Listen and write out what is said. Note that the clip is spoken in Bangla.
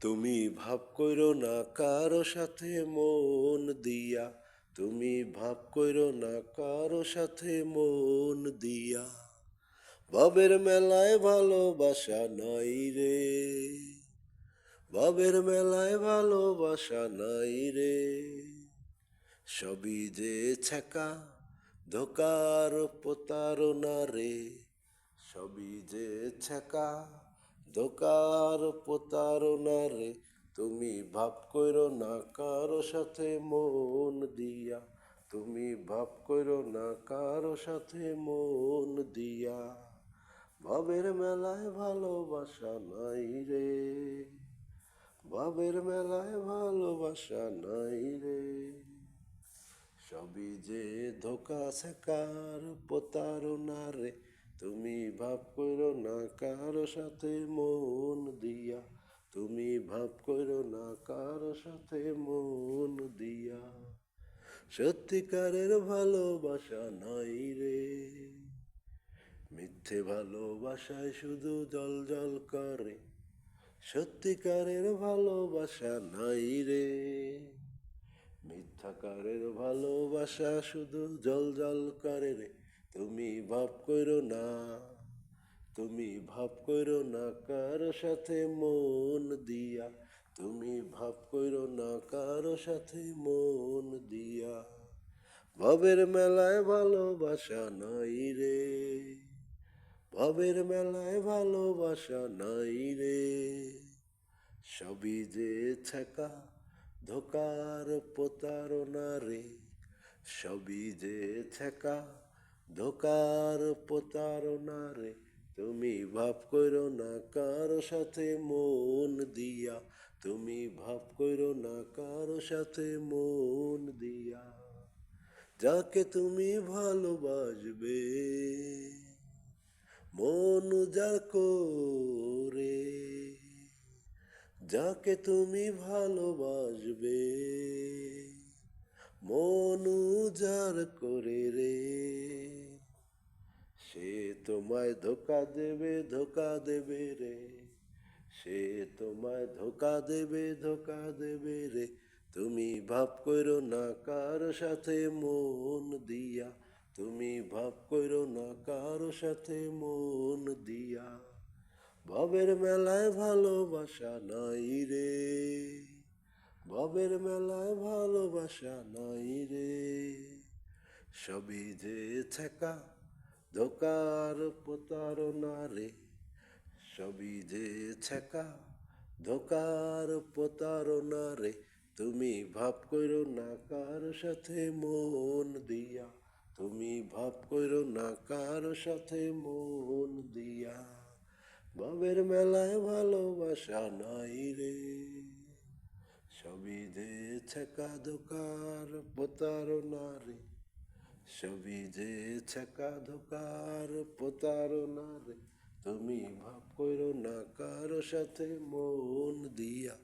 তুমি ভাব কইরো না কারো সাথে মন দিয়া, তুমি ভাব কইরো না কারো সাথে মন দিয়া। ভাবের মেলায় ভালোবাসা নাই রে, ভাবের মেলায় ভালোবাসা নাই রে। সবই যে ছ্যাঁকা ধোকার প্রতারণা রে, সবই যে ছ্যাঁকা ধোকার প্রতারণা রে। তুমি ভাব কইরো না কারো সাথে মন দিয়া, তুমি ভাব কইরো না কারো সাথে মন দিয়া। ভাবের মেলায় ভালোবাসা নাই রে, ভাবের মেলায় ভালোবাসা নাই রে। সবই যে ধোকা শেখার প্রতারণা রে। তুমি ভাব কইরো না কারো সাথে মন দিয়া, তুমি ভাব কইরো না কারো সাথে মন দিয়া। সত্যিকারের ভালোবাসা নাই রে, মিথ্যে ভালোবাসায় শুধু জল জল করে। সত্যিকারের ভালোবাসা নাই রে, মিথ্যাকারের ভালোবাসা শুধু জল জল করে রে। তুমি ভাব কইরো না, তুমি ভাব কইরো না কারো সাথে মন দিয়া, তুমি ভাব কইরো না কারো সাথে মন দিয়া। ভাবের মেলায় ভালোবাসা নাই রে, ভাবের মেলায় ভালোবাসা নাই রে। সবই যে ছ্যাঁকা ধোকার প্রতারণা রে, সবই যে ছ্যাঁকা ধোকার প্রতারণা রে। তুমি ভাব কইরো না কারো সাথে মন দিয়া, তুমি ভাব কইরো না কারো সাথে মন দিয়া। যাকে তুমি ভালোবাসবে মন উজাড় করে, যাকে তুমি ভালোবাসবে মন উজাড় করে রে। সে তোমায় ধোকা দেবে, ধোকা দেবে রে, সে তোমায় ধোকা দেবে, ধোকা দেবে রে। তুমি ভাব কইরো না কারো সাথে মন দিয়া, তুমি ভাব কইরো না কারো সাথে মন দিয়া। ভাবের মেলায় ভালোবাসা নাই রে, ভাবের মেলায় ভালোবাসা নাই রে। সবই যে ছ্যাঁকা ধোকার প্রতারণা রে, সবই যে ছ্যাঁকা ধোকার প্রতারণা রে। তুমি ভাব কইরো না কারো সাথে মন দিয়া, তুমি ভাব কইরো না কারো সাথে মন দিয়া। ভাবের মেলায় ভালোবাসা নাই রে, সবই যে ছ্যাঁকা ধোকার প্রতারণা রে, সবই যে ছ্যাঁকা ধোকার প্রতারণা রে। তুমি ভাব কইরো না কারো সাথে মন দিয়া।